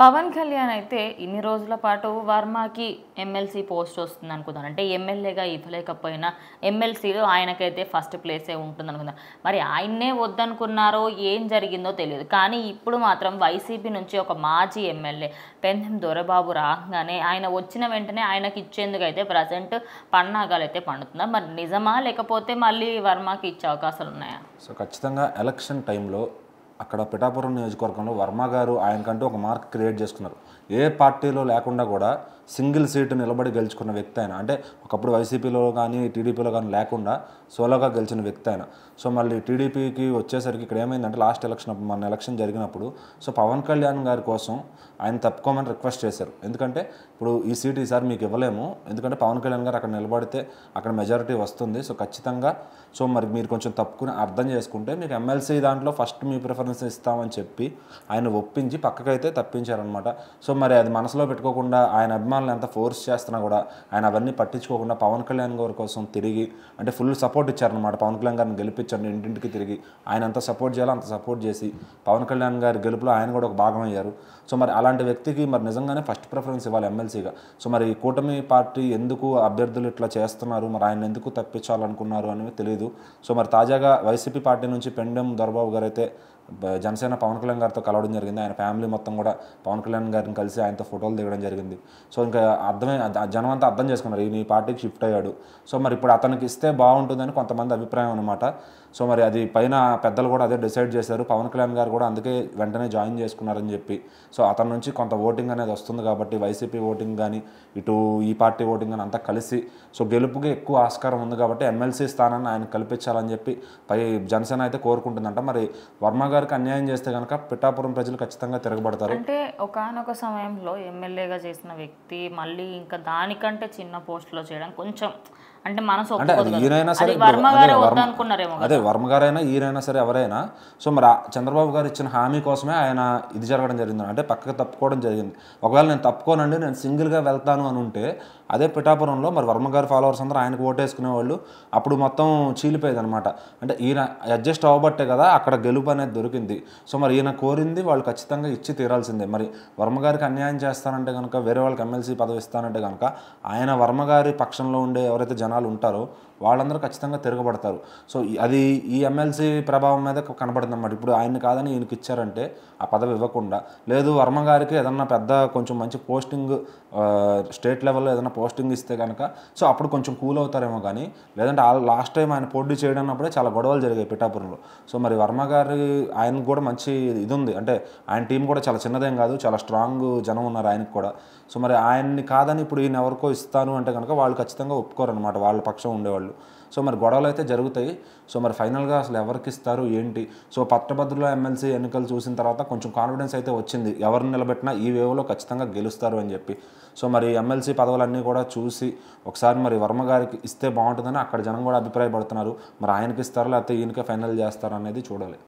పవన్ కళ్యాణ్ అయితే ఇన్ని రోజుల పాటు వర్మకి ఎమ్మెల్సీ పోస్ట్ వస్తుంది అనుకున్నాను. అంటే ఎమ్మెల్యేగా ఇవ్వలేకపోయినా ఎమ్మెల్సీలో ఆయనకైతే ఫస్ట్ ప్లేసే ఉంటుంది అనుకున్నాను. మరి ఆయన్నే వద్దనుకున్నారో ఏం జరిగిందో తెలియదు. కానీ ఇప్పుడు మాత్రం వైసీపీ నుంచి ఒక మాజీ ఎమ్మెల్యే పెందెం దొరబాబు రాగానే ఆయన వచ్చిన వెంటనే ఆయనకి ఇచ్చేందుకు అయితే ప్రజెంట్ పన్నాగాలు అయితే పండుతున్నారు. మరి నిజమా లేకపోతే మళ్ళీ వర్మకి ఇచ్చే అవకాశాలు ఉన్నాయా? సో ఖచ్చితంగా ఎలక్షన్ టైంలో అక్కడ పిఠాపురం నియోజకవర్గంలో వర్మ గారు ఆయనకంటూ ఒక మార్క్ క్రియేట్ చేసుకున్నారు. ఏ పార్టీలో లేకుండా కూడా సింగిల్ సీటు నిలబడి గెలుచుకున్న వ్యక్తి ఆయన. అంటే ఒకప్పుడు వైసీపీలో కానీ టీడీపీలో కానీ లేకుండా సోలోగా గెలిచిన వ్యక్తి ఆయన. సో మళ్ళీ టీడీపీకి వచ్చేసరికి ఇక్కడ ఏమైందంటే లాస్ట్ ఎలక్షన్ మన ఎలక్షన్ జరిగినప్పుడు సో పవన్ కళ్యాణ్ గారి కోసం ఆయన తప్పుకోమని రిక్వెస్ట్ చేశారు. ఎందుకంటే ఇప్పుడు ఈ సీట్ ఈసారి మీకు ఇవ్వలేము, ఎందుకంటే పవన్ కళ్యాణ్ గారు అక్కడ నిలబడితే అక్కడ మెజారిటీ వస్తుంది. సో ఖచ్చితంగా సో మరి మీరు కొంచెం తప్పుకుని అర్థం చేసుకుంటే మీకు ఎమ్మెల్సీ దాంట్లో ఫస్ట్ మీ ప్రిఫరెన్స్ ఇస్తామని చెప్పి ఆయన ఒప్పించి పక్కకైతే తప్పించారనమాట. సో మరి అది మనసులో పెట్టుకోకుండా ఆయన అభిమానులు ఎంత ఫోర్స్ చేస్తున్నా కూడా ఆయన అవన్నీ పట్టించుకోకుండా పవన్ కళ్యాణ్ గారి కోసం తిరిగి అంటే ఫుల్ సపోర్ట్ ఇచ్చారనమాట. పవన్ కళ్యాణ్ గారిని గెలిపించండి, ఇంటింటికి తిరిగి ఆయన ఎంత సపోర్ట్ చేయాలో అంత సపోర్ట్ చేసి పవన్ కళ్యాణ్ గారి గెలుపులో ఆయన కూడా ఒక భాగం అయ్యారు. సో మరి అలాంటి వ్యక్తికి మరి నిజంగానే ఫస్ట్ ప్రిఫరెన్స్ ఇవ్వాలి ఎమ్మెల్సీగా. సో మరి కూటమి పార్టీ ఎందుకు అభ్యర్థులు ఇట్లా చేస్తున్నారు, మరి ఆయన ఎందుకు తప్పించాలనుకున్నారు అనేది తెలియదు. సో మరి తాజాగా వైసీపీ పార్టీ నుంచి పెండెం దొరబాబు గారు అయితే జనసేన పవన్ కళ్యాణ్ గారితో కలవడం జరిగింది. ఆయన ఫ్యామిలీ మొత్తం కూడా పవన్ కళ్యాణ్ గారిని కలిసి ఆయనతో ఫోటోలు దిగడం జరిగింది. సో ఇంకా జనం అంతా అర్థం చేసుకున్నారు ఈయన ఈ పార్టీకి షిఫ్ట్ అయ్యాడు. సో మరి ఇప్పుడు అతనికి ఇస్తే బాగుంటుందని కొంతమంది అభిప్రాయం అనమాట. సో మరి అది పైన పెద్దలు కూడా అదే డిసైడ్ చేశారు. పవన్ కళ్యాణ్ గారు కూడా అందుకే వెంటనే జాయిన్ చేసుకున్నారని చెప్పి. సో అతని నుంచి కొంత ఓటింగ్ అనేది వస్తుంది కాబట్టి వైసీపీ ఓటింగ్ కానీ ఇటు ఈ పార్టీ ఓటింగ్ కానీ అంతా కలిసి సో గెలుపుకి ఎక్కువ ఆస్కారం ఉంది కాబట్టి ఎమ్మెల్సీ స్థానాన్ని ఆయన కల్పించాలని చెప్పి జనసేన అయితే కోరుకుంటుందంట. మరి వర్మ గారికి అన్యాయం చేస్తే కనుక పిఠాపురం ప్రజలు ఖచ్చితంగా తిరగబడతారు. అంటే ఒకానొక సమయంలో ఎమ్మెల్యేగా చేసిన వ్యక్తి మళ్ళీ ఇంకా దానికంటే చిన్న పోస్టులో చేయడం కొంచెం అంటే మనసు అంటే ఈయనైనా సరే అదే వర్మ గారైనా ఈయనైనా సరే ఎవరైనా సో మరి చంద్రబాబు గారు ఇచ్చిన హామీ కోసమే ఆయన ఇది జరగడం జరిగింది. అంటే పక్కకి తప్పుకోవడం జరిగింది. ఒకవేళ నేను తప్పుకోనండి నేను సింగిల్గా వెళ్తాను అని ఉంటే అదే పిఠాపురంలో మరి వర్మ గారి ఫాలోవర్స్ అందరూ ఆయనకు ఓటేసుకునేవాళ్ళు. అప్పుడు మొత్తం చీలిపోయేది అనమాట. అంటే ఈయన అడ్జస్ట్ అవ్వబట్టే కదా అక్కడ గెలుపు అనేది దొరికింది. సో మరి ఈయన కోరింది వాళ్ళు ఖచ్చితంగా ఇచ్చి తీరాల్సిందే. మరి వర్మ గారికి అన్యాయం చేస్తానంటే కనుక వేరే వాళ్ళకి ఎమ్మెల్సీ పదవి ఇస్తానంటే కనుక ఆయన వర్మ గారి పక్షంలో ఉండే ఎవరైతే జనాలు ఉంటారో వాళ్ళందరూ ఖచ్చితంగా తిరగబడతారు. సో అది ఈ ఎమ్మెల్సీ ప్రభావం మీద కనబడుతుంది అన్నమాట. ఇప్పుడు ఆయన్ని కాదని ఈయనకి ఇచ్చారంటే ఆ పదవి ఇవ్వకుండా, లేదు వర్మ గారికి ఏదన్నా పెద్ద కొంచెం మంచి పోస్టింగ్ స్టేట్ లెవెల్లో ఏదైనా పోస్టింగ్ ఇస్తే కనుక సో అప్పుడు కొంచెం కూల్ అవుతారేమో. కానీ లేదంటే లాస్ట్ టైం ఆయన పోటీ చేయడన్నప్పుడే చాలా గొడవలు జరిగాయి పిఠాపురంలో. సో మరి వర్మ గారి ఆయనకు కూడా మంచి ఇది ఉంది. అంటే ఆయన టీం కూడా చాలా చిన్నదేం కాదు, చాలా స్ట్రాంగ్ జనం ఉన్నారు ఆయనకు కూడా. సో మరి ఆయన్ని కాదని ఇప్పుడు ఈయన ఎవరికో ఇస్తాను అంటే కనుక వాళ్ళు ఖచ్చితంగా ఒప్పుకోరు అనమాట, వాళ్ళ పక్షం ఉండేవాళ్ళు. సో మరి గొడవలు అయితే జరుగుతాయి. సో మరి ఫైనల్గా అసలు ఎవరికి ఇస్తారు ఏంటి. సో పట్టభద్రుల ఎమ్మెల్సీ ఎన్నికలు చూసిన తర్వాత కొంచెం కాన్ఫిడెన్స్ అయితే వచ్చింది, ఎవరిని నిలబెట్టినా ఈ వేవ్లో ఖచ్చితంగా గెలుస్తారు అని చెప్పి. సో మరి ఎమ్మెల్సీ పదవులన్నీ కూడా చూసి ఒకసారి మరి వర్మ గారికి ఇస్తే బాగుంటుందని అక్కడ జనం కూడా అభిప్రాయపడుతున్నారు. మరి ఆయనకి ఇస్తారో లేకపోతే ఈయనకే ఫైనల్ చేస్తారో అనేది చూడాలి.